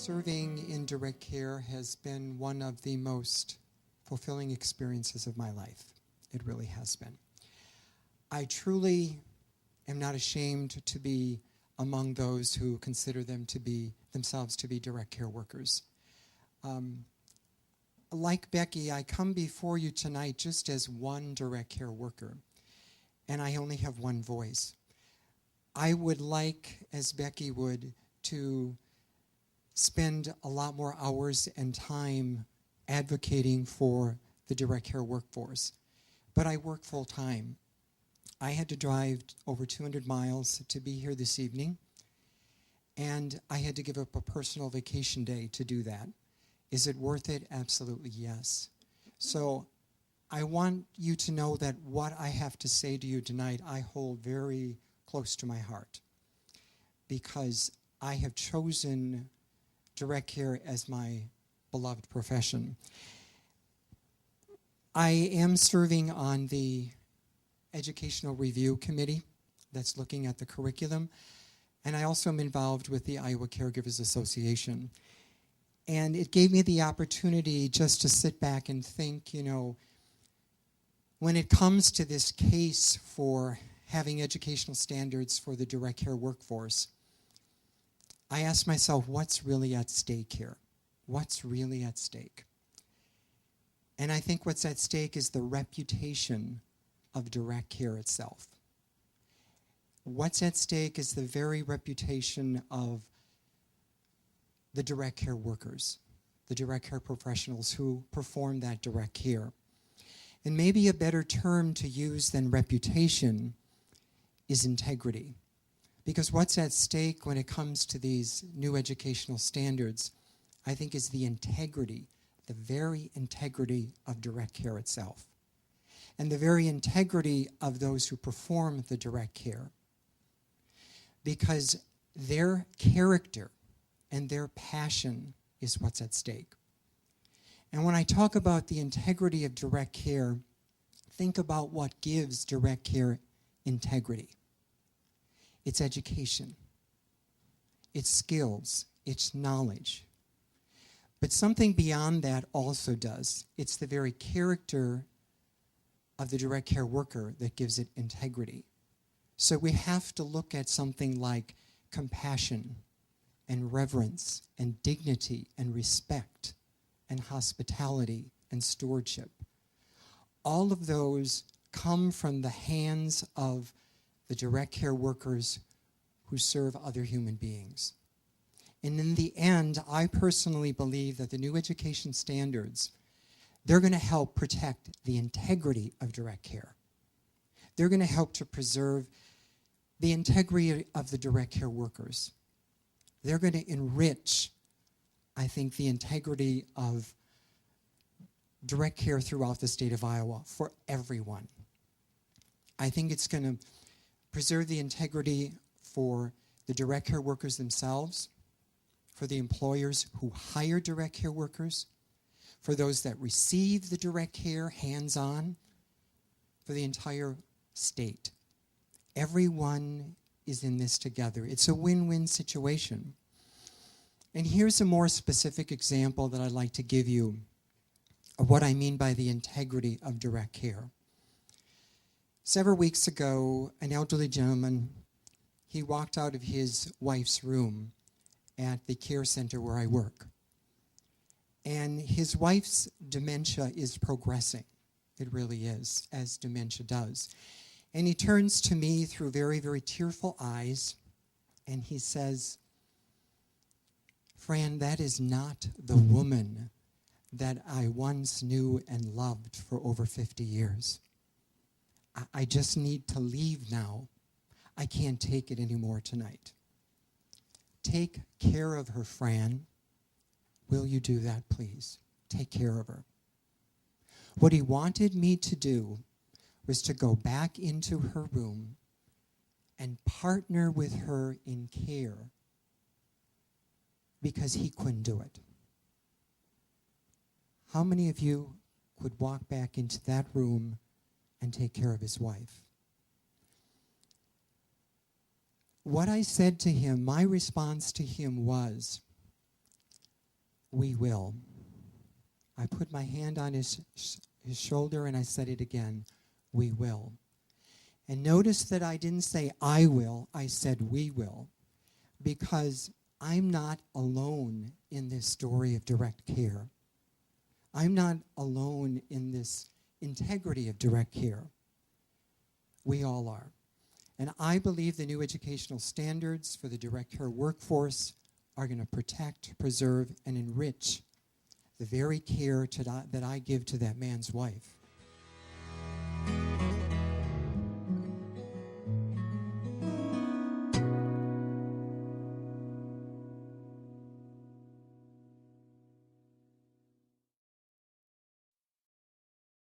Serving in direct care has been one of the most fulfilling experiences of my life. It really has been. I truly am not ashamed to be among those who consider themselves to be direct care workers. Like Becky, I come before you tonight just as one direct care worker, and I only have one voice. I would like, as Becky would, to spend a lot more hours and time advocating for the direct care workforce. But I work full time. I had to drive over 200 miles to be here this evening, and I had to give up a personal vacation day to do that. Is it worth it? Absolutely yes. So I want you to know that what I have to say to you tonight, I hold very close to my heart, because I have chosen direct care as my beloved profession. I am serving on the Educational Review Committee that's looking at the curriculum, and I also am involved with the Iowa Caregivers Association. And it gave me the opportunity just to sit back and think, when it comes to this case for having educational standards for the direct care workforce, I asked myself, what's really at stake here? What's really at stake? And I think what's at stake is the reputation of direct care itself. What's at stake is the very reputation of the direct care workers, the direct care professionals who perform that direct care. And maybe a better term to use than reputation is integrity. Because what's at stake when it comes to these new educational standards, I think, is the integrity, the very integrity of direct care itself, and the very integrity of those who perform the direct care. Because their character and their passion is what's at stake. And when I talk about the integrity of direct care, think about what gives direct care integrity. It's education, it's skills, it's knowledge. But something beyond that also does. It's the very character of the direct care worker that gives it integrity. So we have to look at something like compassion and reverence and dignity and respect and hospitality and stewardship. All of those come from the hands of the direct care workers who serve other human beings. And in the end, I personally believe that the new education standards, they're going to help protect the integrity of direct care. They're going to help to preserve the integrity of the direct care workers. They're going to enrich, I think, the integrity of direct care throughout the state of Iowa for everyone. I think it's going to preserve the integrity for the direct care workers themselves, for the employers who hire direct care workers, for those that receive the direct care hands-on, for the entire state. Everyone is in this together. It's a win-win situation. And here's a more specific example that I'd like to give you of what I mean by the integrity of direct care. Several weeks ago, an elderly gentleman, he walked out of his wife's room at the care center where I work. And his wife's dementia is progressing. It really is, as dementia does. And he turns to me through very, very tearful eyes, and he says, "Fran, that is not the woman that I once knew and loved for over 50 years. I just need to leave now. I can't take it anymore tonight. Take care of her, Fran. Will you do that, please? Take care of her." What he wanted me to do was to go back into her room and partner with her in care, because he couldn't do it. How many of you could walk back into that room and take care of his wife? What I said to him, my response to him was, we will. I put my hand on his shoulder and I said it again, we will. And notice that I didn't say I will, I said we will, because I'm not alone in this story of direct care. I'm not alone in this integrity of direct care. We all are. And I believe the new educational standards for the direct care workforce are going to protect, preserve, and enrich the very care that I give to that man's wife.